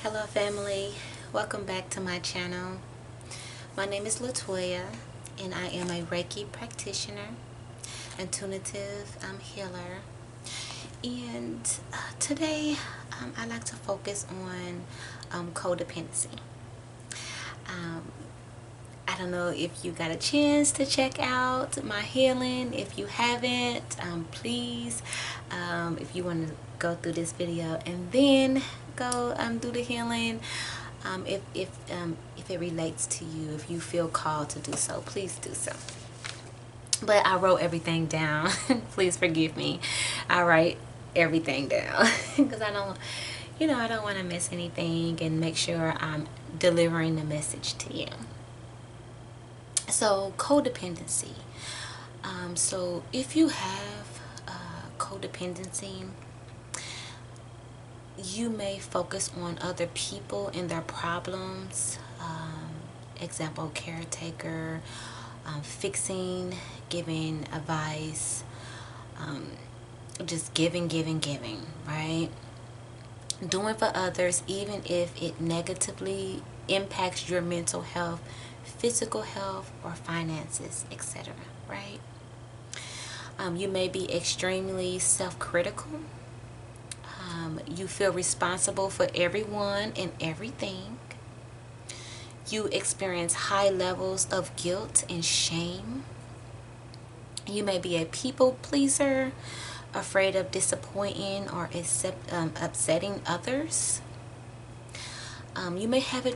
Hello family, welcome back to my channel. My name is Latoya and I am a Reiki practitioner, intuitive healer, and today I like to focus on codependency. I don't know if you got a chance to check out my healing. If you haven't, please, if you want to go through this video and then go do the healing, if it relates to you, if you feel called to do so, please do so. But I wrote everything down. Please forgive me. I write everything down because I don't want to miss anything and make sure I'm delivering the message to you. So codependency. So if you have codependency, you may focus on other people and their problems. Example, caretaker, fixing, giving advice, just giving, right? Doing for others, even if it negatively impacts your mental health, physical health, or finances, etc. Right? You may be extremely self-critical. You feel responsible for everyone and everything. You experience high levels of guilt and shame. You may be a people pleaser, afraid of disappointing or upsetting others. You may have a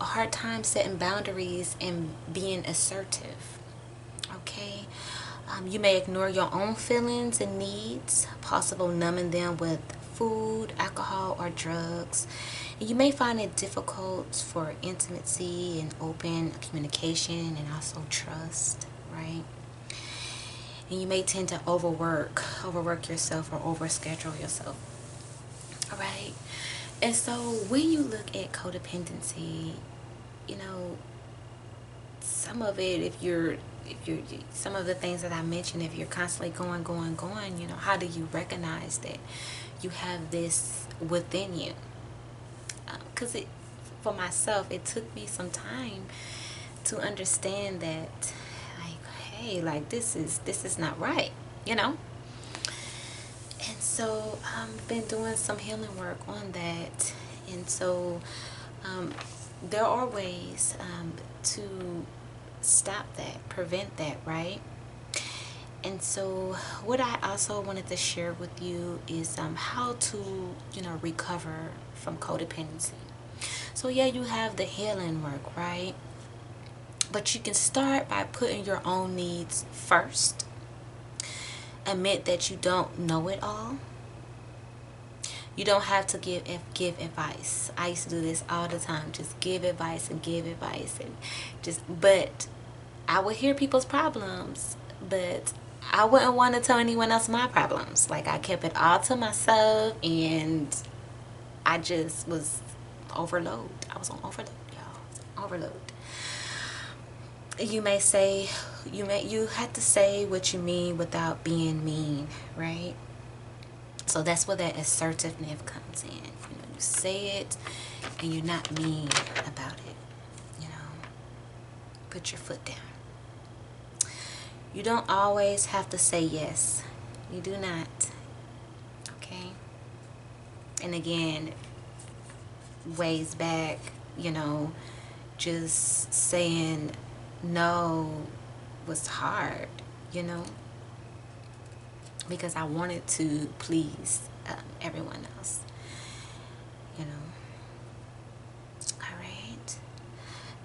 hard time setting boundaries and being assertive. Okay. You may ignore your own feelings and needs, possible numbing them with food, alcohol, or drugs. And you may find it difficult for intimacy and open communication and also trust, right? And you may tend to overwork yourself or overschedule yourself. All right. And so when you look at codependency, some of it, if you're some of the things that I mentioned, if you're constantly going, how do you recognize that you have this within you? Because for myself, it took me some time to understand that, like, hey, like this is not right, And so I've been doing some healing work on that, and so there are ways to stop that, prevent that, right? And so what I also wanted to share with you is how to recover from codependency. So yeah, you have the healing work, right? But you can start by putting your own needs first. Admit that you don't know it all. You don't have to give advice. I used to do this all the time. Just give advice and but I would hear people's problems, but I wouldn't want to tell anyone else my problems. Like, I kept it all to myself, and I just was overload. I was on overload, y'all. Overload. You may say, you have to say what you mean without being mean, right? So that's where that assertiveness comes in. You say it and you're not mean about it. Put your foot down. You don't always have to say yes. You do not. Okay? And again, ways back, just saying no was hard, because I wanted to please everyone else, Alright.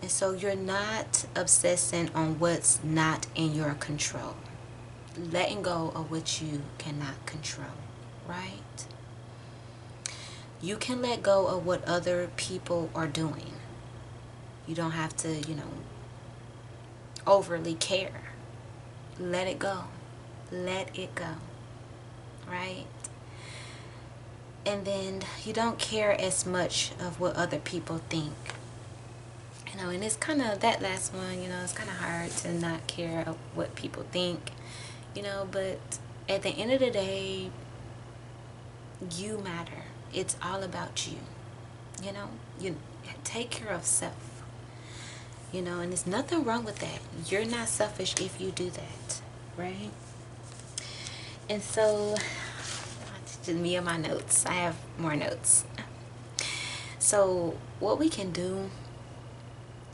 And so you're not obsessing on what's not in your control. Letting go of what you cannot control, right? You can let go of what other people are doing. You don't have to, overly care. Let it go. Let it go. Right? And then you don't care as much of what other people think. And it's kind of that last one, it's kind of hard to not care of what people think, but at the end of the day, you matter. It's all about you. You know, you take care of self. You know, and there's nothing wrong with that. You're not selfish if you do that, right? And so, just me and my notes. I have more notes. So, what we can do,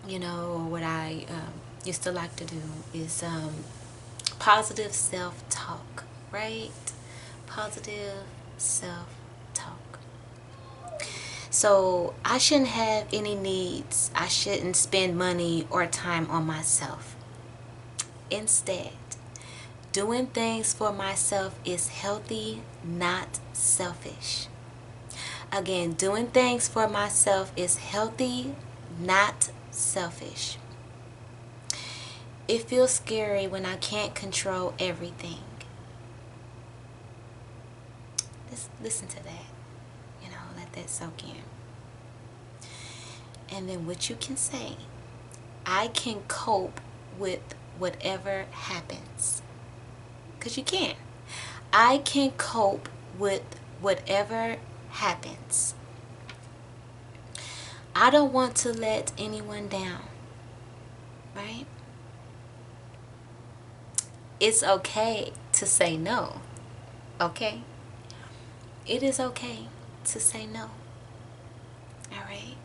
you know, or what I used to like to do is positive self-talk, right? Positive self-talk. So I shouldn't have any needs. I shouldn't spend money or time on myself. Instead, doing things for myself is healthy, not selfish. Again, doing things for myself is healthy, not selfish. It feels scary when I can't control everything. Just listen to that. You know, let that soak in. And then what you can say, I can cope with whatever happens. Because you can. I can cope with whatever happens. I don't want to let anyone down. Right? It's okay to say no. Okay? It is okay to say no. Alright?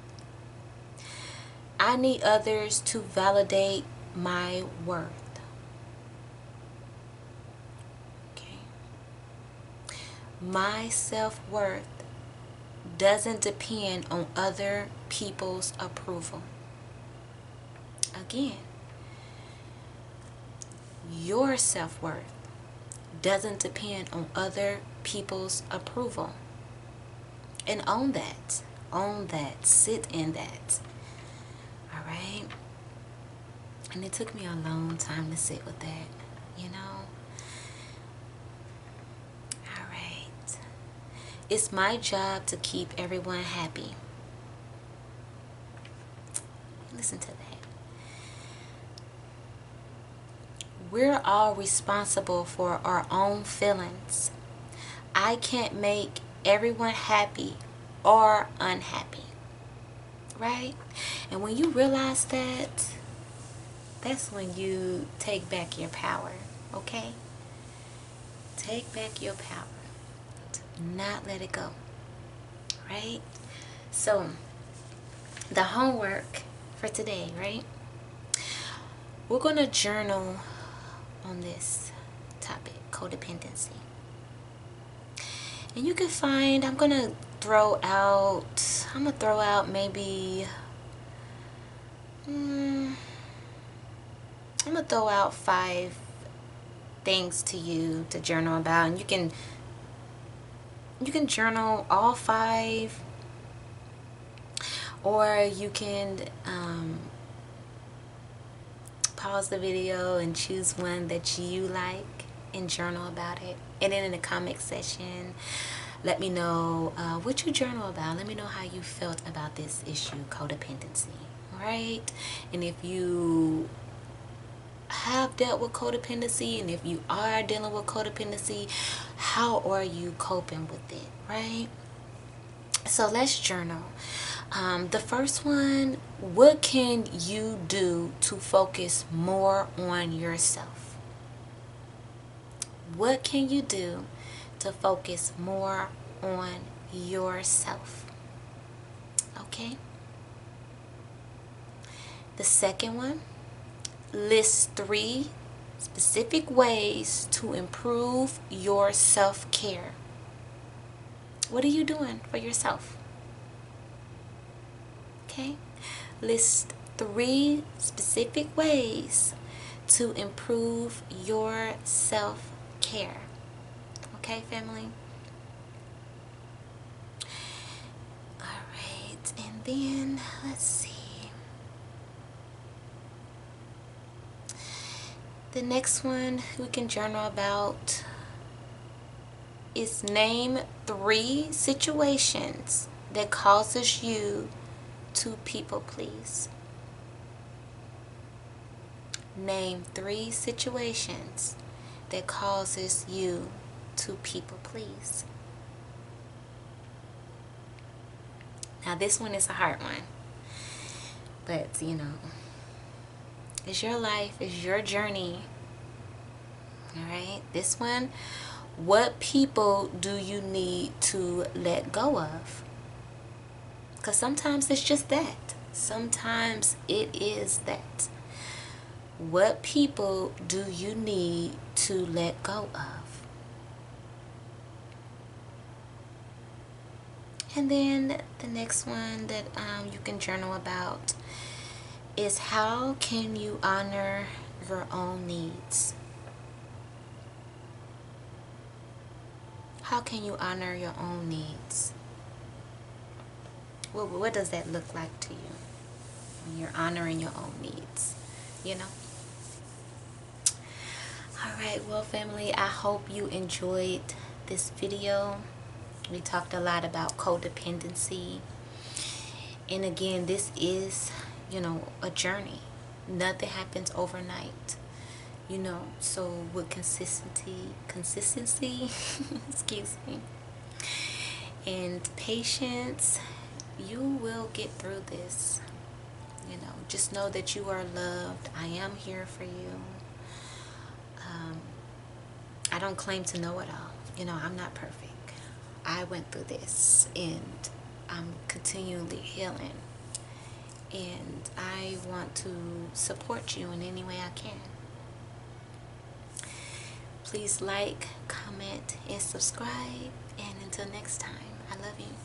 I need others to validate my worth. Okay? My self-worth doesn't depend on other people's approval. Again, your self-worth doesn't depend on other people's approval. And own that. Own that. Sit in that. Alright? And it took me a long time to sit with that, you know? Alright. It's my job to keep everyone happy. Listen to that. We're all responsible for our own feelings. I can't make everyone happy or unhappy. Right? And when you realize that, that's when you take back your power. Okay? Take back your power. Do not let it go. Right? So, the homework for today, right? We're going to journal on this topic, codependency. And you can find, I'm gonna throw out maybe I'm gonna throw out 5 things to you to journal about, and you can journal all 5, or you can pause the video and choose one that you like and journal about it. And then in the comment section, let me know what you journal about. Let me know how you felt about this issue, codependency. Alright? And if you have dealt with codependency, and if you are dealing with codependency, how are you coping with it? Right? So let's journal. The first one, what can you do to focus more on yourself? What can you do to focus more on yourself? Okay? The second one, list 3 specific ways to improve your self-care. What are you doing for yourself? Okay? List 3 specific ways to improve your self-care. Okay, family? Alright, and then let's see. The next one we can journal about is name 3 situations that causes you to people please. Name 3 situations that causes you to people please. Now this one is a hard one, but you know, it's your life, it's your journey. All right, this one, what people do you need to let go of? Because sometimes it's just that. Sometimes it is that. What people do you need to let go of? And then the next one that you can journal about is, how can you honor your own needs? How can you honor your own needs? What does that look like to you when you're honoring your own needs? You know? Alright, well family, I hope you enjoyed this video. We talked a lot about codependency. And again, this is, you know, a journey. Nothing happens overnight. You know, so with consistency, excuse me, and patience, you will get through this. You know, just know that you are loved. I am here for you. I don't claim to know it all. You know, I'm not perfect. I went through this and I'm continually healing. And I want to support you in any way I can. Please like, comment, and subscribe. And until next time, I love you.